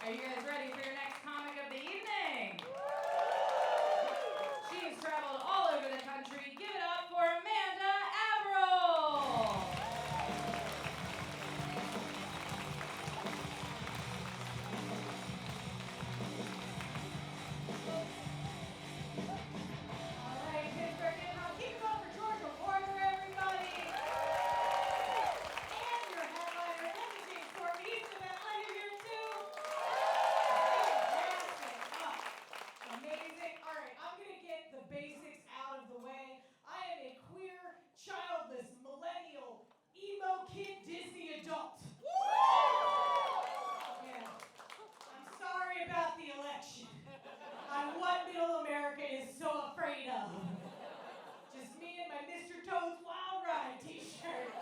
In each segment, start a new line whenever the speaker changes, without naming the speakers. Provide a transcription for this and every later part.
Are you guys ready for your next comic of the evening? She's traveled all over the country. Give it up for Averell. All right, Pittsburgh Improv, keep it going for Georgia Warner, everybody. And your headliner, James Corbin, he's the best lady here too. Amazing. All right, I'm going to get the basics out of the way. I am a queer, childless, millennial, emo kid Disney adult. Yeah. I'm sorry about the election. I'm what middle America is so afraid of. Just me and my Mr. Toad's Wild Ride t-shirt.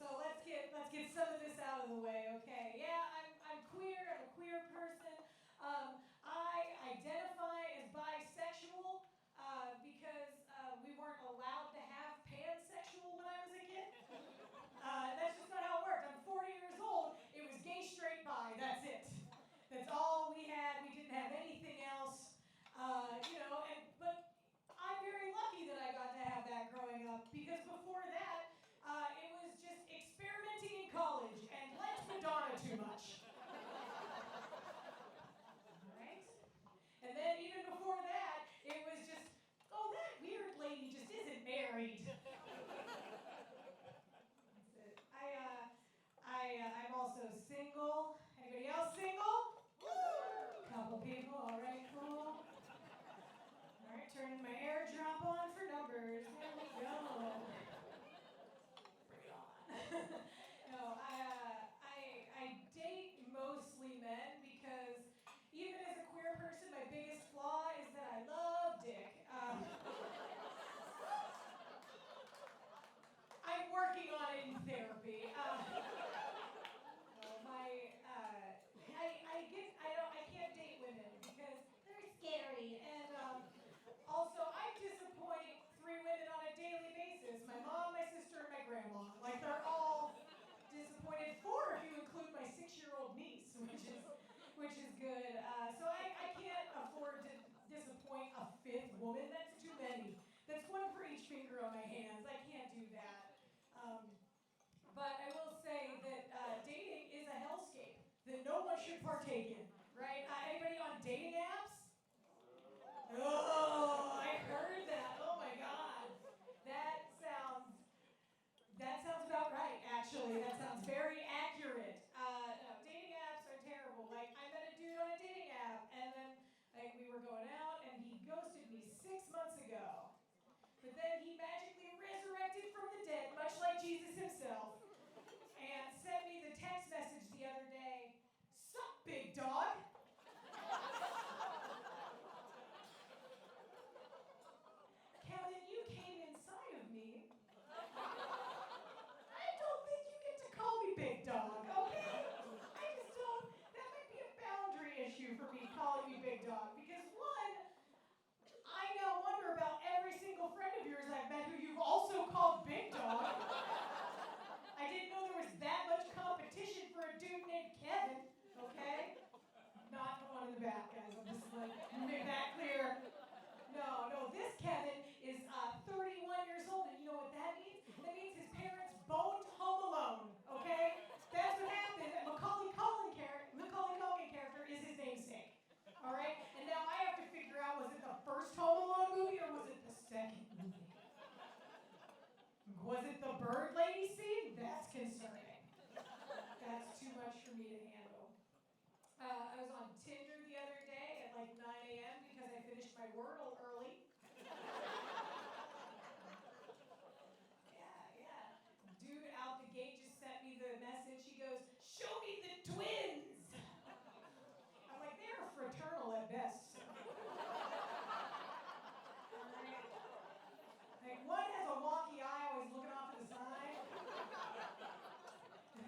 So let's get some of this out of the way, okay? Yeah, I'm queer. I'm a queer person. I identify as bisexual because we weren't allowed to have pansexual when I was a kid. That's just not how it worked. I'm 40 years old. It was gay, straight, bi. That's it. That's all we had. We didn't have anything else. But I'm very lucky that I got to have that growing up because before that, it was just experimenting in college and liked Madonna too much. Right? And then even before that, it was just, oh, that weird lady just isn't married. That's it. I'm also single. Anybody else single? Couple people. All right, cool. All right, turning my airdrop on for numbers. There we go. Bring it on. No, I date mostly men because even as a queer person, my biggest flaw is that I love dick. I'm working on it in therapy. I can't date women because they're scary, and also I disappoint 3 women on a daily basis: my mom, my sister, and my grandma. Like they're all disappointed. 4 if you include my 6-year-old niece, which is good. So I can't afford to disappoint a 5th woman. That's too many. That's 1 for each finger on my hands. I can't do that. But I will say that dating is a hellscape that no one should partake in, right? Anybody on dating apps? Oh, I heard that. Oh my God. That sounds about right, actually. That sounds very accurate. No, dating apps are terrible. Like, I met a dude on a dating app, and then we were going out, and he ghosted me 6 months ago. But then he magically resurrected from the dead, much like Jesus himself, and sent me the text message the other day, "Sup, big dog?" Kevin, you came inside of me. I don't think you get to call me big dog, okay? I just don't. That might be a boundary issue for me calling you big dog, because 1, I now wonder about every single friend of yours I've met who you've also called big dog. I didn't know there was that much competition for a dude named Kevin, okay? Not the one in the back, guys. I'm just like, make that clear. No, this Kevin is 31 years old, and you know what that means? That means his parents boned Home Alone, okay? That's what happened. Macaulay Culkin character is his namesake. All right? And now I have to figure out, was it the first Home Alone movie or was it the second movie? Was it the bird lady scene? That's concerning. That's too much for me to handle. I was on Tinder the other day at like 9 a.m. because I finished my Wordle early. Yeah. Dude out the gate just sent me the message. He goes, "Show me the twins." I'm like, they're fraternal at best. Like, one has a wonky eye, always looking off to the side.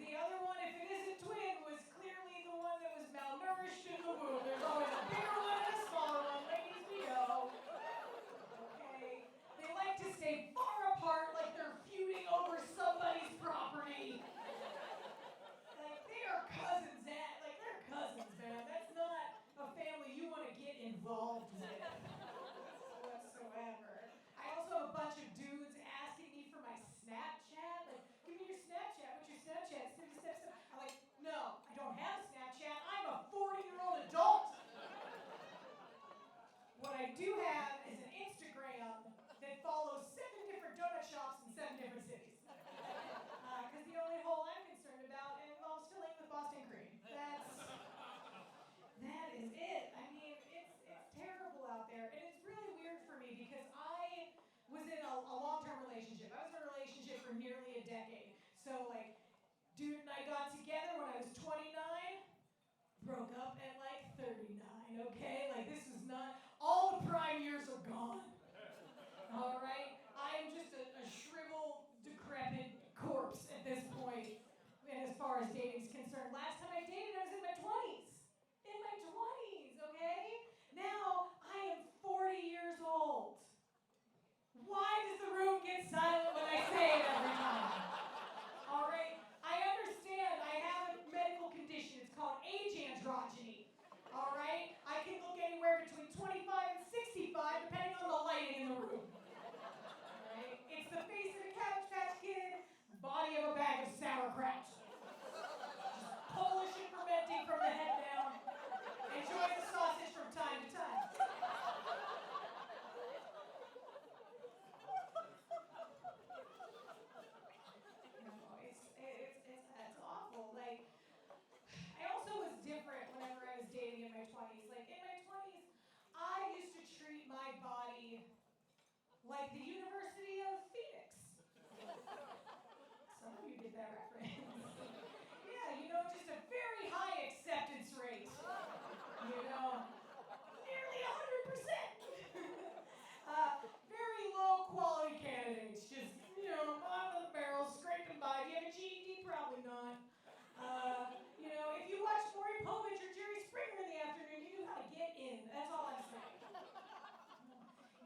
The other one, if it isn't twin, was clearly the one that was malnourished in the womb. There's always a bigger one and a smaller one. Ladies, we know. broke up at like 39, okay? Like, this is not, all the prime years are gone. All right? I am just a shriveled, decrepit corpse at this point, and as far as dating is concerned. Last time I dated, I was in my 20s. In my 20s, okay? Now, I am 40 years old. Why does the room get silent when I say it every time? All right? I understand I have a medical condition. It's called age androgyny. All right? I can look anywhere between 25 and 65, depending on the lighting in the room. All right? It's the face of a Cabbage Patch Kid, body of a bag of sauerkraut. Just Polish and fermenting from the head down. Enjoy the sausage from time to time. It's awful. Like, I also was different whenever I was dating in my 20s. Like, in my 20s, I used to treat my body like the University of Phoenix. Some of you get that reference. Yeah, you know, just a very high acceptance rate. You know, nearly 100%. Very low quality candidates, just, you know, bottom of the barrel, scraping by. Do you have a GED? Probably not. You know, if you watch Maury Povich or Jerry Springer in the afternoon, you knew how to get in. That's all I'm saying.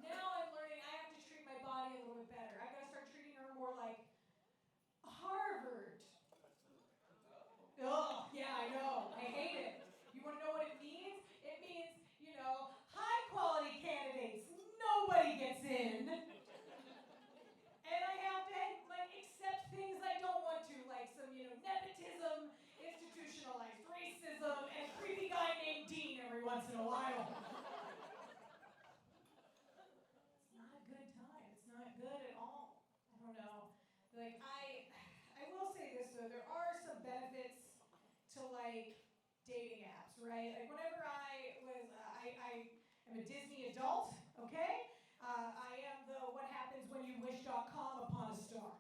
Now I'm learning I have to treat my body a little bit better. I've got to start treating her more like Harvard. Oh, yeah, I know. I hate it. You want to know what it means? It means, you know, high quality candidates. Nobody gets in. And I have to, like, accept things I don't want to, like some, you know, nepotism, institutionalized racism, and a creepy guy named Dean every once in a while. It's not a good time. It's not good at all. I don't know. Like, I will say this, though. There are some benefits to, like, dating apps, right? Like, whenever I was, I am a Disney adult, okay? I am the what happens when you wish.com upon a star.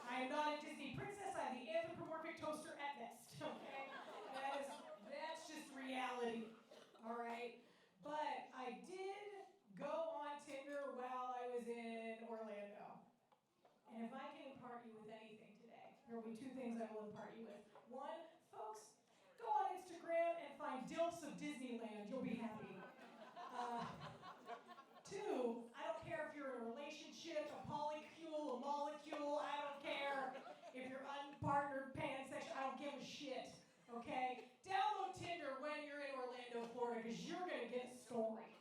I am not a Disney princess. I'm the anthropomorphic toaster at best, okay? That's just reality, all right? But I did go on Tinder while I was in Orlando. And if I can impart you with anything today, there will be two things I will impart you with. One, folks, go on Instagram and find DILFs of Disneyland. You'll be happy. Two, I don't care if you're in a relationship, a polycule, a molecule, I don't care if you're unpartnered, pansexual, I don't give a shit, okay? Download Tinder when you're in Orlando, Florida, because you're going to get a story.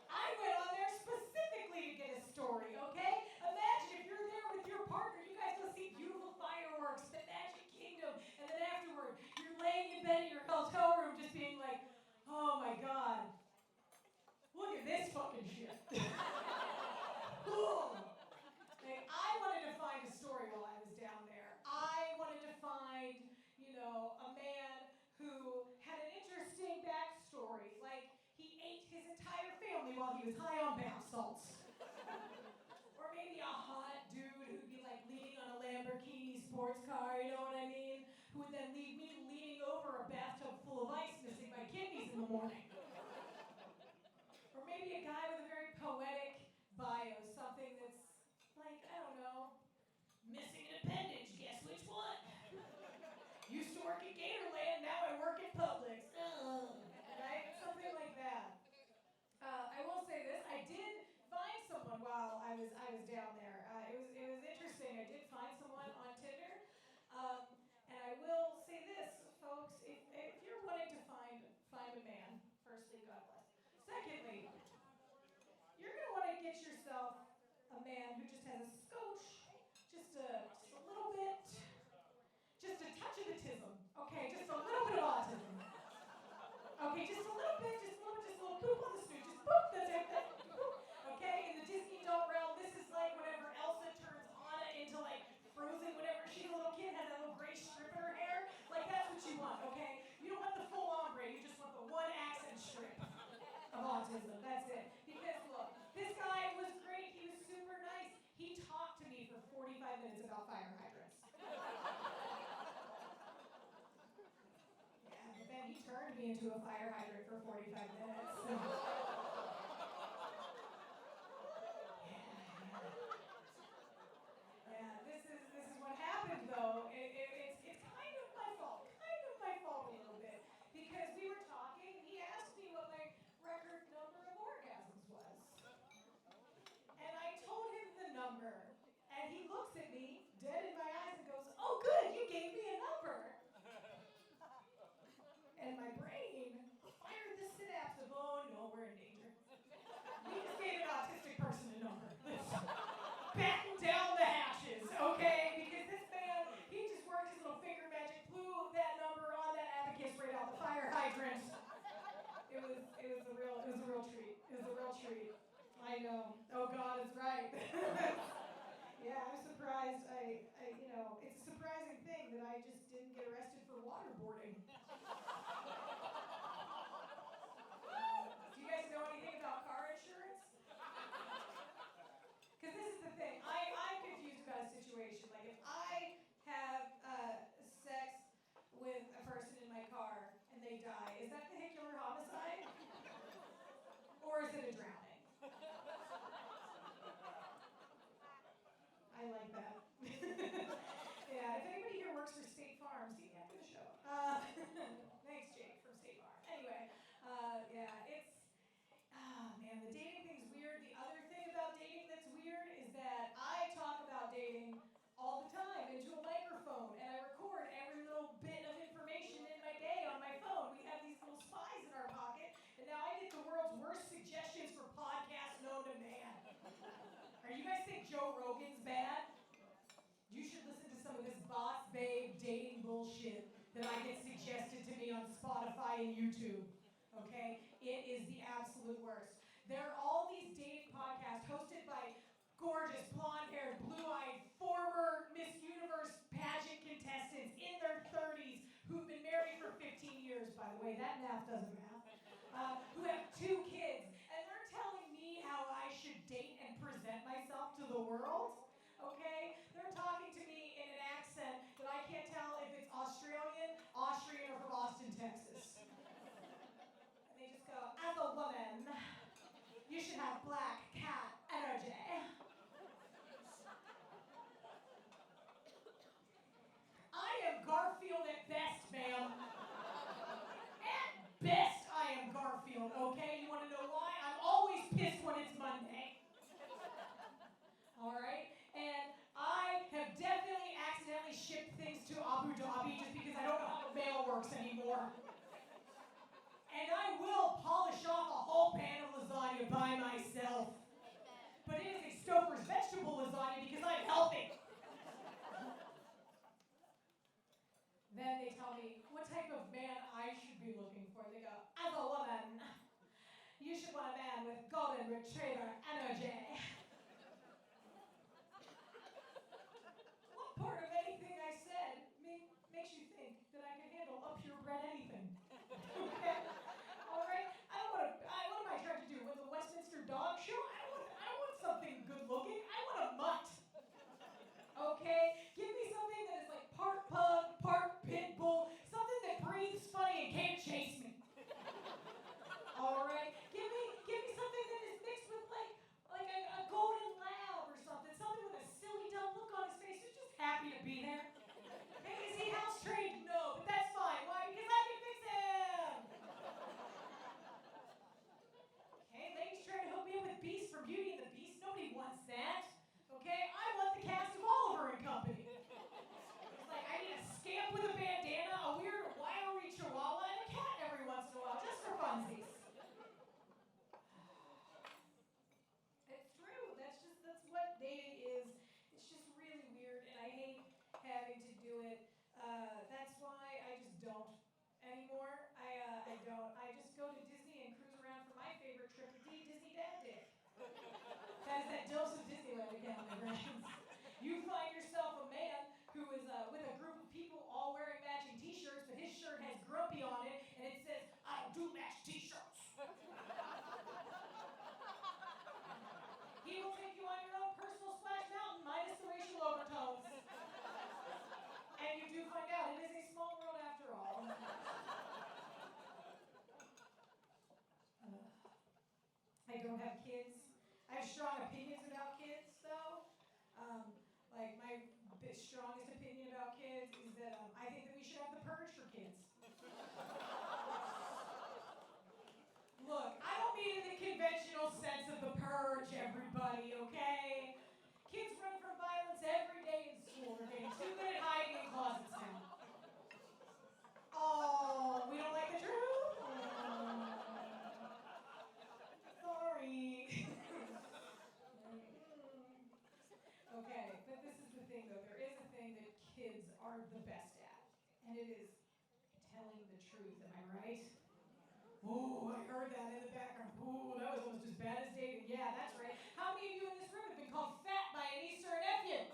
I went on there specifically to get a story, okay? Imagine if you're there with your partner, you guys go see beautiful fireworks, the Magic Kingdom, and then afterward, you're laying in bed in your hotel room just being like, oh my God, look at this fucking shit. Like, I wanted to find a story while I was down there. I wanted to find, you know, a man who had an interesting backstory. Like, he ate his entire family while he was high on bath salts. Or maybe a hot dude who'd be like leaning on a Lamborghini sports car, you know what I mean? Who would then leave me leaning over a bathtub full of ice, missing my kidneys in the morning. Or maybe a guy with a very poetic bio, something that's like, I don't know, missing an appendage, guess which one? Used to work at Gatorland, now I work at Publix. Right? Something like that. I will say this, I did find someone while I was down there. It was interesting. I did find someone on Tinder. And I will say this, folks, if you're wanting to find a man, firstly, God bless. Secondly, you're going to want to get yourself a man who just has a scotch, just a little bit, just a touch of autism. Okay, just a little bit of autism. Okay, just a little bit, just a little boop on the snoot, just boop, that's it, boop. Okay, in the Disney adult realm, this is like whenever Elsa turns Anna into like Frozen, whenever she's a little kid, has that little gray strip in her hair. Like, that's what you want, okay? You don't want the full ombre, you just want the one accent strip of autism, that's it. Because look, this guy was great, he was super nice. He talked to me for 45 minutes about fire hydrants. he turned me into a fire hydrant for 45 minutes. Yeah, this is what happened though. It's kind of my fault a little bit, because we were talking. He asked me what my record number of orgasms was, and I told him the number, and he looks at me dead in my eyes and goes, "Oh, good, you gave me a number." And my brain fired the synapse of, "Oh no, we're in danger. We just gave an autistic person a number. Let's batten down the hatches, okay?" Because this man, he just worked his little finger magic, blew that number on that abacus right out the fire hydrant. It was a real treat. It was a real treat. I know. Oh, God is right. Yeah, I'm surprised. It's a surprising thing that I just didn't get arrested for waterboarding. Do you guys know anything about car insurance? Because this is the thing. I'm confused about a situation. Like, if I have sex with a person in my car and they die, is that vehicular homicide? Or is it a drowning? I like that. Yeah, if anybody here works for State Farm, see me after the show. Thanks, Jake, from State Farm. Anyway, man, the dating thing's weird. The other thing about dating that's weird is that I talk about dating all the time into a microphone, and I record every little bit of information in my day on my phone. We have these little spies in our pocket, and now I get the world's worst suggestions for podcasts known to man. Are you guys think Joe Rogan's bad? You should listen to some of this boss babe dating bullshit that I get suggested to me on Spotify and YouTube. Okay? It is the absolute worst. There are all these dating podcasts hosted by gorgeous, blonde-haired, blue-eyed, former Miss Universe pageant contestants in their 30s who've been married for 15 years, by the way. That math doesn't math. Who have 2 kids. And they're telling me how I should date and present myself to the world. Okay? They're talking to me in an accent that I can't tell if it's Australian, Austrian, or from Austin, Texas. And they just go, "As a woman, you should have black cat energy." I am Garfield at best, ma'am. At best, I am Garfield, okay? You want to know why? I'm always pissed when it's Monday. All right? And I have definitely accidentally shipped things to Abu Dhabi just because I don't know how the mail works anymore. And I will polish off a whole pan of lasagna by myself. But it is a Stouffer's vegetable lasagna because I'm healthy. Then they tell me what type of man I should be looking for. They go, "As a woman, you should want a man with golden retriever energy." What part of anything I said makes you think that I can handle a purebred anything? Okay? All right? What am I trying to do? With the Westminster Dog Show? I don't want something good looking. I want a mutt. Okay? Give me something that is like part pug, part pit bull, something that breathes funny and can't chase me. All right? Give me something that is mixed with like don't have kids. I have strong opinions about kids, though. Like, my strongest opinion about kids is that I think that we should have the purge for kids. Look, I don't mean in the conventional sense of the purge, everybody, okay? Kids run from violence every day in school. They're getting too good at hiding in closets now. Oh, we don't like the truth? Sorry. Okay, but this is the thing, though. There is a thing that kids are the best at, and it is telling the truth. Am I right? Ooh, I heard that in the background. Ooh, that was almost as bad as dating. Yeah, that's right. How many of you in this room have been called fat by a niece or a nephew?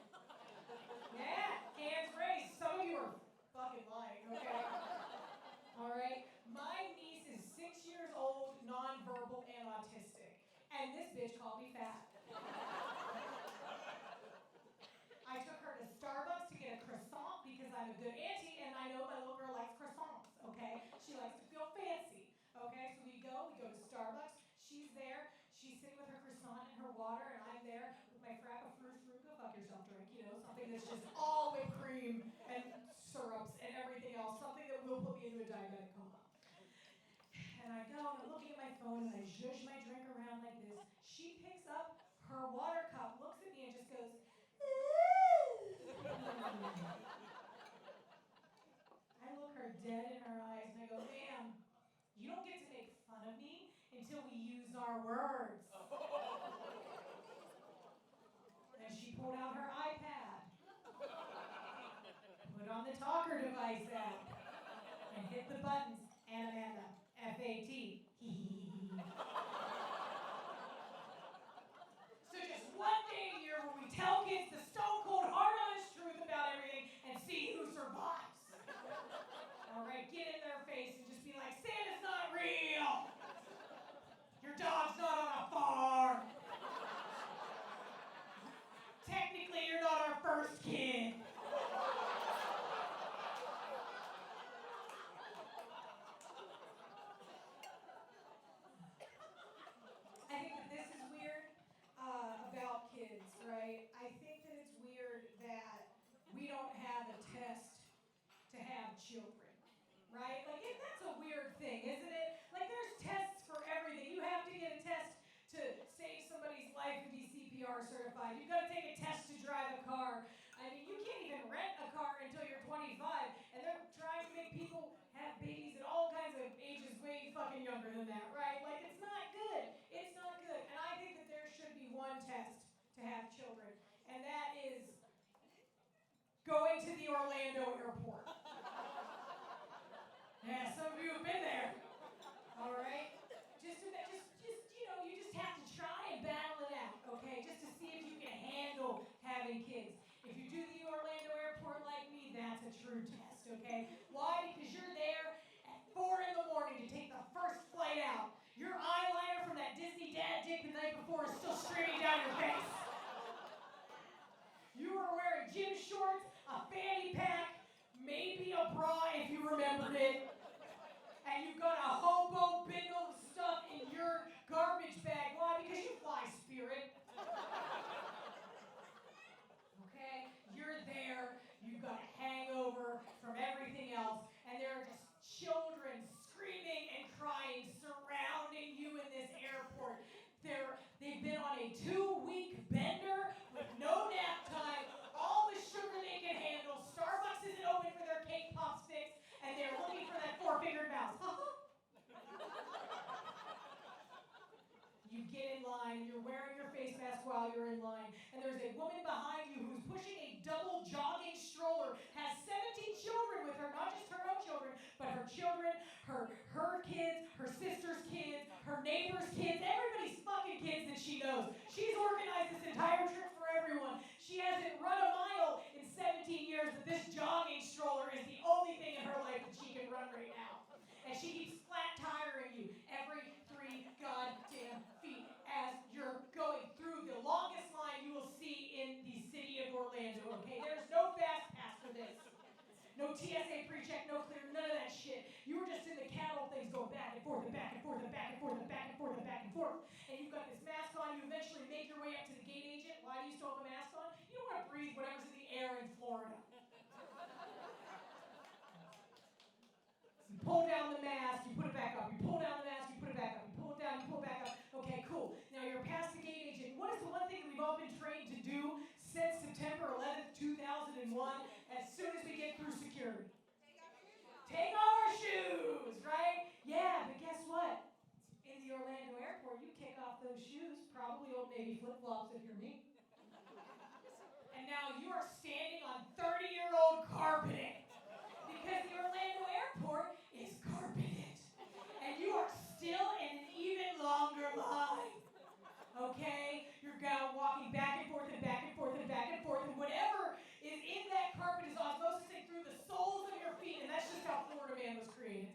Yeah, hands raised. Some of you are fucking lying, okay? All right. My niece is 6 years old, nonverbal, and autistic. And this bitch called me fat. I took her to Starbucks to get a croissant because I'm a good auntie and I know my little girl likes croissants, okay? She likes to feel fancy, okay? So we go to Starbucks. She's there. She's sitting with her croissant and her water, and I'm there with my Frappa-Frou-Frou, go fuck yourself drink, you know, something that's just all whipped cream and syrups and everything else, something that will put me into a diabetic coma. And I go, and I'm looking at my phone, and I zhuzh my drink around like this. She picks up her water cup, looks at me, and just goes, I look her dead in her eyes, and I go, ma'am, you don't get to make fun of me until we use our words. Then she pulled out her iPad, put on the talker device app, and hit the buttons, and Amanda, F-A-T. So just one day a year where we tell kids the stone cold, hard honest truth about everything and see who survives. All right, get in their face and just be like, Santa's not real. Your dog's not on a farm. Technically, you're not our first kid. I think that this is weird about kids, right? I think that it's weird that we don't have a test to have children, right? Like, that's a weird thing, isn't it? Like, there's tests for everything. You have to get a test to save somebody's life and be CPR certified. You've got to take a test to drive a car. I mean, you can't even rent a car until you're 25, and they're trying to make people have babies at all kinds of ages way fucking younger than that, right? Like, it's not good. It's not good. And I think that there should be one test to have children, and that is going to the Orlando airport. Yeah, some of you have been there. All right? Just you know, you just have to try and battle it out, okay? Just to see if you can handle having kids. If you do the Orlando airport like me, that's a true test, okay? Why? Because you're there at 4 in the morning to take the first flight out. Your eyeliner from that Disney dad dick the night before is still streaming down your face. You were wearing gym shorts, a fanny pack, maybe a bra if you remembered it, and you've got a hobo bindle of stuff in your garbage bag. Why? Because you fly Spirit. Okay? You're there, you've got a hangover from everything else, and there are just children screaming and crying surrounding you in this airport. They've been on a 2-week bender with no nap time, all the sugar they can handle. Starbucks isn't open for their cake pop sticks, and they're looking for that 4-fingered mouse. You get in line, you're wearing your face mask while you're in line, and there's a woman behind you who's pushing a double jogging stroller, has 17 children with her, not just her own children, but her children, her kids, her sister's kids, her neighbor's kids, everybody's fucking kids that she knows. She's organized this entire trip for everyone. She hasn't run a mile in 17 years, but this jogging stroller is the only thing in her life that she can run right now. And she keeps flat tiring you every 3 goddamn feet as you're going through the longest line you will see in the city of Orlando, okay? There's no fast pass for this. No TSA pre-check, no clear, none of that shit. You were just in the cattle things going back and forth and back and forth and back and forth and back and forth and back and forth. And you've got this mask on. You eventually make your way up to the gate agent. Why do you still have a mask on? You don't want to breathe whatever's in the air in Florida. You pull down the mask, you put it back up. You pull down the mask, you put it back up. You pull it down, you pull it back up. Okay, cool. Now you're past the gate agent. What is the one thing that we've all been trained to do since September 11th, 2001, as soon as we get through security? Take off our shoes, right? Yeah, but guess what? In the Orlando airport, you kick off those shoes, probably Old Navy flip-flops if you're me. And now you are standing on 30-year-old carpeting. Because the Orlando airport is carpeted. And you are still in an even longer line. Okay? You're walking back and forth and back and forth and back and forth, and whatever is in that carpet is osmosising through the soles of your feet, and that's just how Florida Man was created.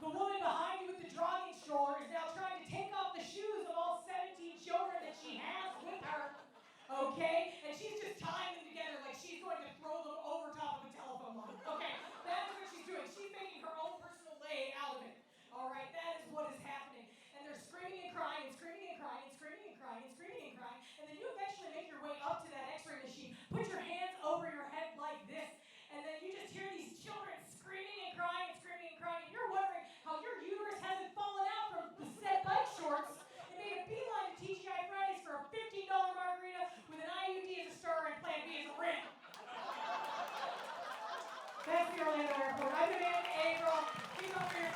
The woman behind you with the jogging stroller is now trying to take off the shoes of all 17 children that she has with her. Okay? And she's just tying them together like she's going to throw them over top of a telephone line. Okay? That's what she's doing. She's making her own personal lay out of it. All right? That is what is happening. And they're screaming and crying and screaming and crying and screaming and crying and screaming and crying. And then you eventually make your way up to that x-ray machine. Put your hands over your head like this. And then you just hear these children screaming and crying and screaming and crying. And you're wondering how your uterus hasn't fallen out from the set bike shorts and made a beeline to TGI Fridays for a $15 margarita with an IUD as a starter and Plan B as a rim. That's the Orlando airport. I'm Amanda Averell. Keep up for your